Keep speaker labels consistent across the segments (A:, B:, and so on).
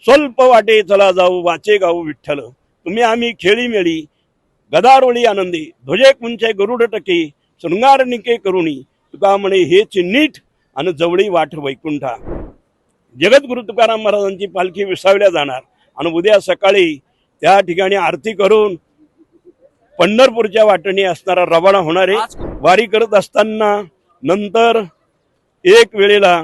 A: स्वल्प वाटे चला जाऊ वाचे गाऊ विठ्ठल, तुम्ही आम्ही खेळी मेळी गदारोळी आनंदी, ध्वजे कुंचे गरुड टके शृंगार निके करुणी, तुका म्हणे हेच नीठ आणि जवळी वाट वैकुंठा. जगद्गुरु तुकाराम महाराजांची पालखी विसावल्या जाणार आणि उद्या सकाळी त्या ठिकाणी आरती करून पंढरपूरच्या वाटेने असणारा रवाना होणार आहे. वारी करत असताना नंतर एक वेळेला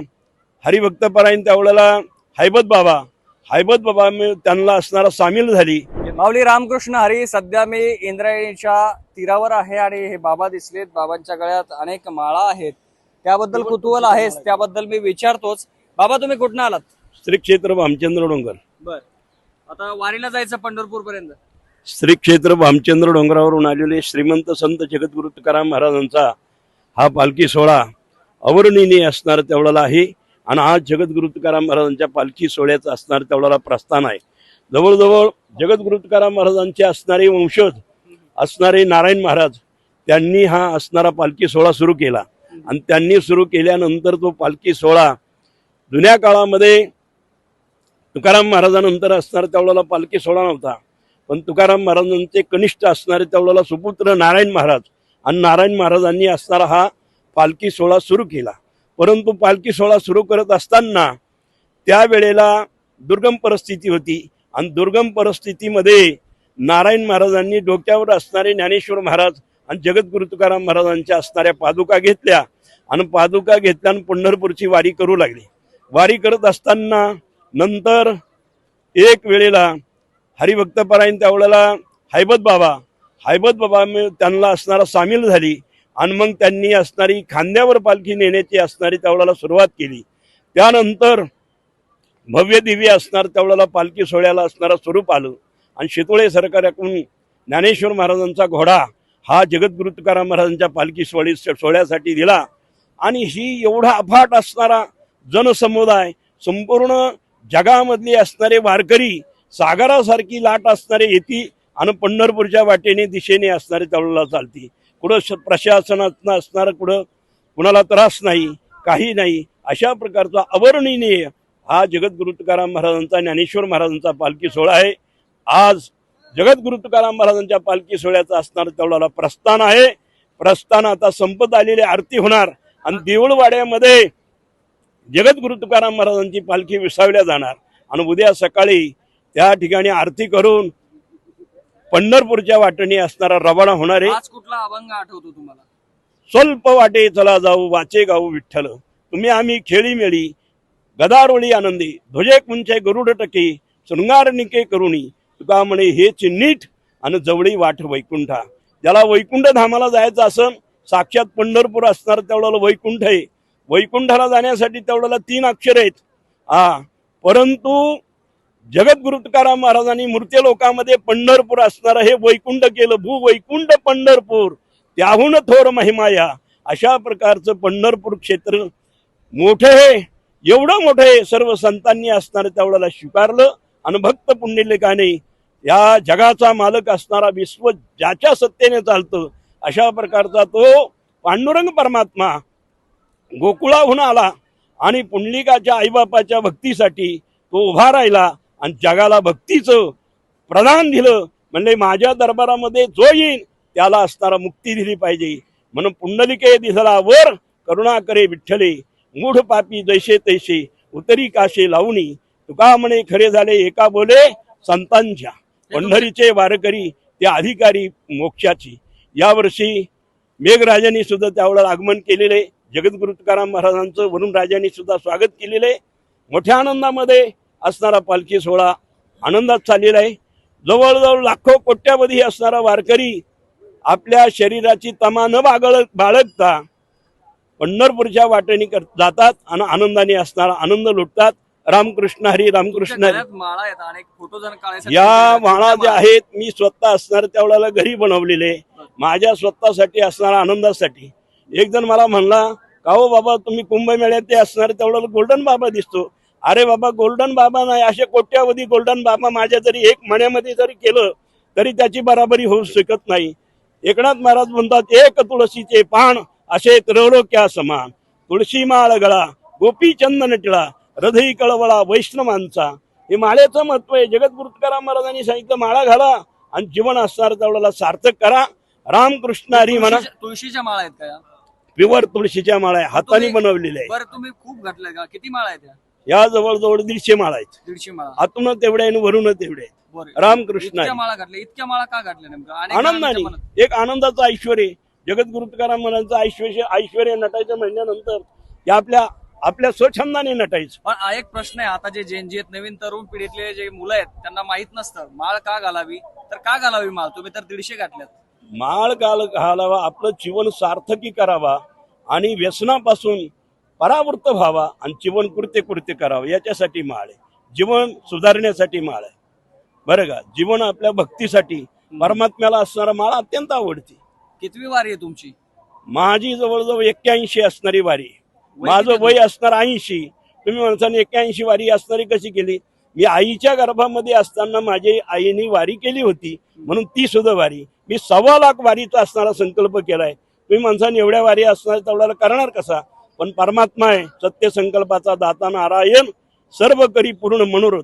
A: हरिभक्तपरायण त्यावेळेला हैबत बाबा त्यांना असणारा सामील झाली.
B: माऊली रामकृष्ण हरी. सध्या मी इंद्रायणीच्या तीरावर आहे आणि हे बाबा दिसलेत. बाबांच्या गळ्यात अनेक माळा आहेत, त्याबद्दल कुतूहल आहेच, त्याबद्दल मी विचारतोच. बाबा तुम्ही कुठून आलात?
A: श्री क्षेत्र भामचंद्र डोंगर.
B: बर, आता वारीला जायचं पंढरपूर पर्यंत.
A: श्री क्षेत्र भामचंद्र डोंगरावरून आलेले श्रीमंत संत जगद्गुरु तुकाराम महाराजांचा हा पालखी सोहळा अवर्णनीय असणार तेवढ्याला आहे. आणि आज जगद्गुरु तुकाराम महाराजांच्या पालखी सोहळ्याचं असणार तेवढ्याला प्रस्थान आहे. जवळजवळ जगद्गुरु तुकाराम महाराजांचे असणारे वंशज असणारे नारायण महाराज त्यांनी हा असणारा पालखी सोहळा सुरू केला. आणि त्यांनी सुरू केल्यानंतर तो पालखी सोहळा जुन्या काळामध्ये तुकाराम महाराजांनंतर असणारा त्यावेळेला पालखी सोहळा नव्हता. पण तुकाराम महाराजांचे कनिष्ठ असणारे त्यावेळेला सुपुत्र नारायण महाराज आणि नारायण महाराजांनी असणारा हा पालखी सोहळा सुरू केला. परंतु पालखी सोहळा सुरू करत असताना त्यावेळेला दुर्गम परिस्थिती होती आणि दुर्गम परिस्थितीमध्ये नारायण महाराजांनी डोक्यावर असणारे ज्ञानेश्वर महाराज आणि जगद्गुरु तुकाराम महाराजांच्या असणाऱ्या पादुका घेतल्या आणि पादुका घेतल्यानं पंढरपूरची वारी करू लागली. वारी करत असताना नंतर एक वेळेला हरिभक्तपरायण त्यावेळेला हैबत बाबा त्यांना असणारा सामील झाली आणि मग त्यांनी असणारी खांद्यावर पालखी नेण्याची असणारी त्यावेळेला सुरुवात केली. त्यानंतर भव्य दिव्य असणार त्यावेळेला पालखी सोहळ्याला असणारा स्वरूप आलं आणि शितोळे सरकारकडून ज्ञानेश्वर महाराजांचा घोडा हा जगद्गुरु तुकाराम महाराजांच्या पालखी सोहळ्यासाठी दिला. आणि ही एवढा अफाट असणारा जनसमुदाय संपूर्ण जगामधली असणारे वारकरी सागरासारखी लाट असणारे येती आणि पंढरपूरच्या वाटेने दिशेने असणारे त्यावेळेला चालती. कुठं प्रशासनात असणारं कुठं कुणाला त्रास नाही, काही नाही. अशा प्रकारचा अवर्णनीय हा जगद्गुरु तुकाराम महाराजांचा ज्ञानेश्वर महाराजांचा पालखी सोहळा आहे. आज जगद्गुरु तुकाराम महाराजांच्या पालखी सोहळ्याचा असणार तेवढ्याला प्रस्थान आहे. प्रस्थान आता संपत आलेली आरती होणार आणि देऊळवाड्यामध्ये जगद्गुरु तुकाराम महाराजांची पालखी विसावल्या जाणार आणि उद्या सकाळी त्या ठिकाणी आरती करून पंढरपूरच्या वाटेने असणारा रवाना होणार आहे.
B: आज कुठला अभंग आठवतो तुम्हाला?
A: स्वल्प वाटे चला जाऊ वाचे गाऊ विठ्ठल, तुम्ही आम्ही खेळी मेळी गदारोळी आनंदी, ध्वजे कुंचे गरुड टके शृंगार निके करुणी, तुका म्हणे हेच नीठ आणि जवळी वाट वैकुंठा. ज्याला वैकुंठ धामाला जायचं असं साक्षात पंढरपूर असणार तेवढ्याला वैकुंठ आहे. वैकुंठाला जाण्यासाठी तेवढ्याला 3 अक्षर आहेत. परंतु जगद्गुरु तुकाराम महाराजांनी मूर्ती लोकांमध्ये पंढरपूर असणारं हे वैकुंठ केलं. भू वैकुंठ पंढरपूर त्याहून थोर महिमाया. अशा प्रकारचं पंढरपूर क्षेत्र मोठं आहे, एवढं मोठं आहे. सर्व संतांनी असणारं तेवढ्याला स्वीकारलं आणि भक्त पुंडलिकाने या जगाचा मालक असणारा विश्व ज्याच्या सत्तेने चालतं अशा प्रकारचा तो पांडुरंग परमात्मा गोकुळाहून आला आणि पुंडलिकाच्या आईबापाच्या भक्तीसाठी तो उभा राहिला आणि जगाला भक्तीचं प्रदान दिलं. म्हणजे माझ्या दरबारामध्ये जो येईल त्याला असणारा मुक्ती दिली पाहिजे. म्हणून पुंडलिके दिसला वर करुणा करे विठ्ठले, मूढ पापी जैसे तैसे उतरी काशे लावणी, तुका म्हणे खरे झाले एका बोले संतांच्या. पंढरीचे वारकरी ते अधिकारी मोक्षाची. यावर्षी मेघराजांनी सुद्धा त्यावेळेला आगमन केलेले, जगद्गुरु तुकाराम महाराजांचं वरुण राजांनी सुद्धा स्वागत केलेले. मोठ्या आनंदामध्ये असणारा पालखी सोहळा आनंदात चाललेला आहे. जवळजवळ लाखो कोट्यावधी असणारा वारकरी आपल्या शरीराची तमा न बाळगता पंढरपूरच्या वाटेने जातात आणि आनंदाने असणारा आनंद लुटतात. रामकृष्ण हरी, रामकृष्ण हरी. या माळा ज्या आहेत मी स्वतः असणार त्यावेळेला घरी बनवलेले, माझ्या स्वतःसाठी असणारा आनंदासाठी. एक जण मला म्हणला का हो बाबा तुम्ही कुंभमेळ्यात ते असणार तेवढा गोल्डन बाबा दिसतो. अरे बाबा गोल्डन बाबा नाही, असे कोट्यावधी गोल्डन बाबा माझ्या जरी एक मण्यामध्ये जरी केलं तरी त्याची बराबरी होऊ शकत नाही. एकनाथ महाराज म्हणतात एक तुळशीचे पान असे त्रैलोक्या समान, तुळशी माळ गळा गोपी चंदन टिळा, हृदय कळवळा वैष्णवांचा, हे माळेचं महत्व आहे. जगद्गुरु तुकाराम महाराजांनी सांगितलं माळा घाला आणि जीवन असणार तेवढ्याला सार्थक करा. रामकृष्ण हरी म्हणा.
B: तुळशीच्या माळा आहेत का या?
A: प्युअर तुळशीच्या माळा आहे, हाताने बनवलेल्या आहे.
B: बरं तुम्ही खूप घातलंय का? किती माळा आहेत
A: या जवळजवळ 150 माळा आहेत.
B: 150 माळा.
A: आतून तेवढे आणि वरून तेवढे आहेत.
B: बरं.
A: रामकृष्ण
B: इतक्या
A: हरी.
B: माळा घातल्या, इतक्या माळा का घातल्या नेमकं? अनेक
A: आनंदाने
B: जणांच्या मनात-
A: एक आनंदाचं ऐश्वर आहे. जगद्गुरु तुकाराम महाराजांचं ऐश्वर्य नटायचं म्हणल्यानंतर या आपल्या स्वच्छंदाने नटायचं.
B: पण एक प्रश्न आहे, आता जे जेनजी आहेत, नवीन तरुण पिढीतले जे मुलं आहेत, त्यांना माहित नसतं माळ का घालावी. तर का घालावी माळ? तुम्ही तर 150 घातल्यात.
A: माळ घालावा, आपलं जीवन सार्थकी करावा आणि व्यसनापासून परावृत्त व्हावा आणि जीवन कृत्य करावं, याच्यासाठी माळ आहे. जीवन सुधारण्यासाठी माळ आहे, बरं का. जीवन आपल्या भक्तीसाठी परमात्म्याला असणारा माळ अत्यंत आवडते.
B: कितवी वारी आहे तुमची?
A: माझी जवळजवळ 81 असणारी वारी. माझं
B: किती
A: वय असणार 80. तुम्ही म्हणसाने 81 वारी असणारी कशी केली? मी आईच्या गर्भामध्ये असताना माझी आईने वारी केली होती, म्हणून ती सुद्धा वारी. मी 1.25 लाख वारीचा असणारा संकल्प केलाय. तुम्ही म्हणसाने एवढ्या वारी असणार तेवढ्याला करणार कसा? पण परमात्मा आहे सत्य संकल्पाचा दाता नारायण, सर्व करी पूर्ण मनोरथ.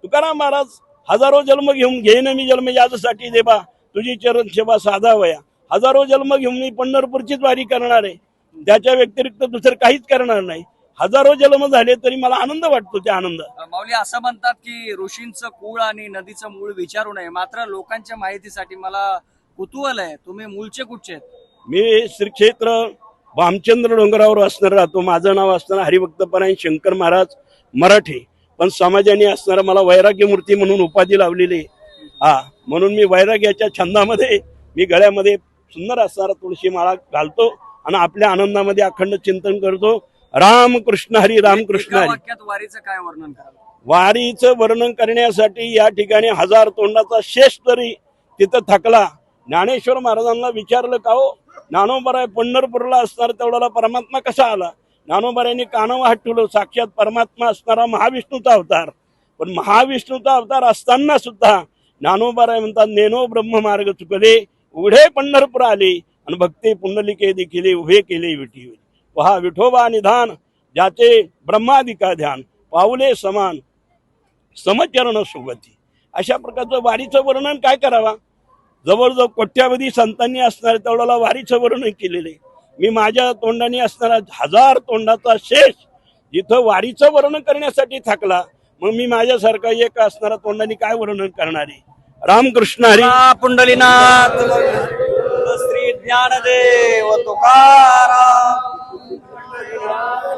A: तुकाराम महाराज हजारो जन्म घेऊन घेईन मी जन्म यासाठी देवा, तुझी चरण सेवा साधावया. हजारो जन्म घेऊन मी पंढरपूरचीच वारी करणार आहे, त्याच्या व्यतिरिक्त दुसरं काहीच करणार नाही. हजारो जन्म झाले तरी मला आनंद वाटतो. त्या आनंद
B: माऊली असं म्हणतात की ऋषींचं कुळ आणि नदीचं मूळ विचारू नये, मात्र लोकांच्या माहितीसाठी मला कुतूहल आहे, तुम्ही मूळचे कुठचे आहेत?
A: मी श्री क्षेत्र भामचंद्र डोंगरावर असणार राहतो. माझं नाव असताना हरिभक्तपरायण शंकर महाराज मराठे, पण समाजाने असणारा मला वैराग्य मूर्ती म्हणून उपाधी लावलेली. म्हणून मी वैराग्याच्या छंदामध्ये मी गळ्यामध्ये सुंदर असणारा तुळशी माळा घालतो आणि आपल्या आनंदामध्ये अखंड चिंतन करतो. रामकृष्ण हरी, रामकृष्ण
B: एका
A: हरी.
B: वाक्यात वारीचं काय वर्णन कराल?
A: वारीचं वर्णन करण्यासाठी या ठिकाणी 1000 तोंडाचा शेष तरी तिथं थकला. ज्ञानेश्वर महाराजांना विचारलं का हो ज्ञानोबराय पंढरपूरला असणार तेवढ्याला परमात्मा कसा आला? ज्ञानोबरायांनी कानावर हात ठेवलं. साक्षात परमात्मा असणारा महाविष्णूचा अवतार, पण महाविष्णूचा अवतार असताना सुद्धा ज्ञानोबराय म्हणतात नेनो ब्रह्म मार्ग चुकले, उघडे पंढरपूर आले आणि भक्ती पुंडलिके देखील उभे केले विठी. पहा विठोबा निधान, ज्याचे ब्रह्मादिका ध्यान, पाऊले समान समचरण सुगती. अशा प्रकारचं वारीचं वर्णन काय करावा? जवळजवळ कोट्यावधी संतांनी असणार तेवढ्याला वारीचं वर्णन केलेलं आहे. मी माझ्या तोंडाने असणारा 1000 तोंडाचा शेष जिथं वारीचं वर्णन करण्यासाठी थकला, मग मी माझ्यासारखा एक असणारा तोंडाने काय वर्णन करणार आहे? रामकृष्ण हरी.
B: पुंडलीनाथ श्री ज्ञानदेव तुकाराम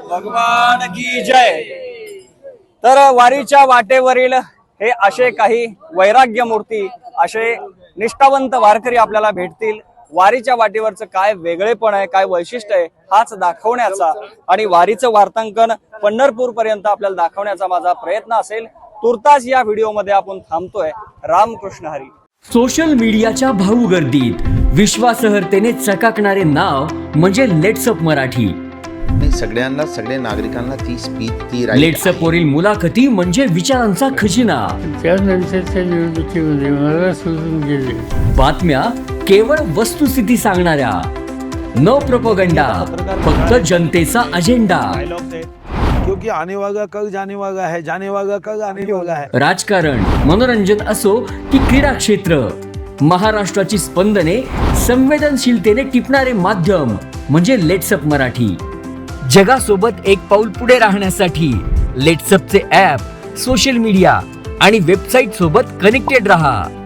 B: भगवान की जय. तर वारीच्या वाटेवरील हे असे काही वैराग्य मूर्ती, असे निष्ठावंत वारकरी आपल्याला भेटतील. वारीच्या वाटेवरचं काय वेगळेपण आहे, काय वैशिष्ट्य आहे, हाच दाखवण्याचा आणि वारीचं वार्तांकन पंढरपूर पर्यंत आपल्याला दाखवण्याचा माझा प्रयत्न असेल. तुर्तास या व्हिडिओमध्ये आपण थांबतोय. रामकृष्ण हरी.
C: सोशल मीडियाच्या भाऊ गर्दीत विश्वासार्हतेने चकाकणारे नाव म्हणजे लेट्सअप मराठी.
D: सगळ्यांना, सगळ्या नागरिकांना ती स्पीच, ती
C: लेट्सअप वरील मुलाखती म्हणजे विचारांचा खजिना.
E: त्यानंतरच्या निवडणुकीमध्ये मला सोडून गेले.
C: बातम्या केवळ वस्तुस्थिती सांगणाऱ्या, न प्रोपगंडा, फक्त जनतेचा अजेंडा.
F: क्योंकि आने वाला कल जाने वाला है, जाने वाला कल आने वाला है.
C: राजकारण, मनोरंजन असो की क्रीडा क्षेत्र, महाराष्ट्राची स्पंदने संवेदनशीलतेने टिपणारे माध्यम म्हणजे लेट्सअप मराठी. जगासोबत एक पाऊल पुढे राहण्यासाठी लेट्सअपचे ॲप, सोशल मीडिया आणि वेबसाईट सोबत कनेक्टेड रहा.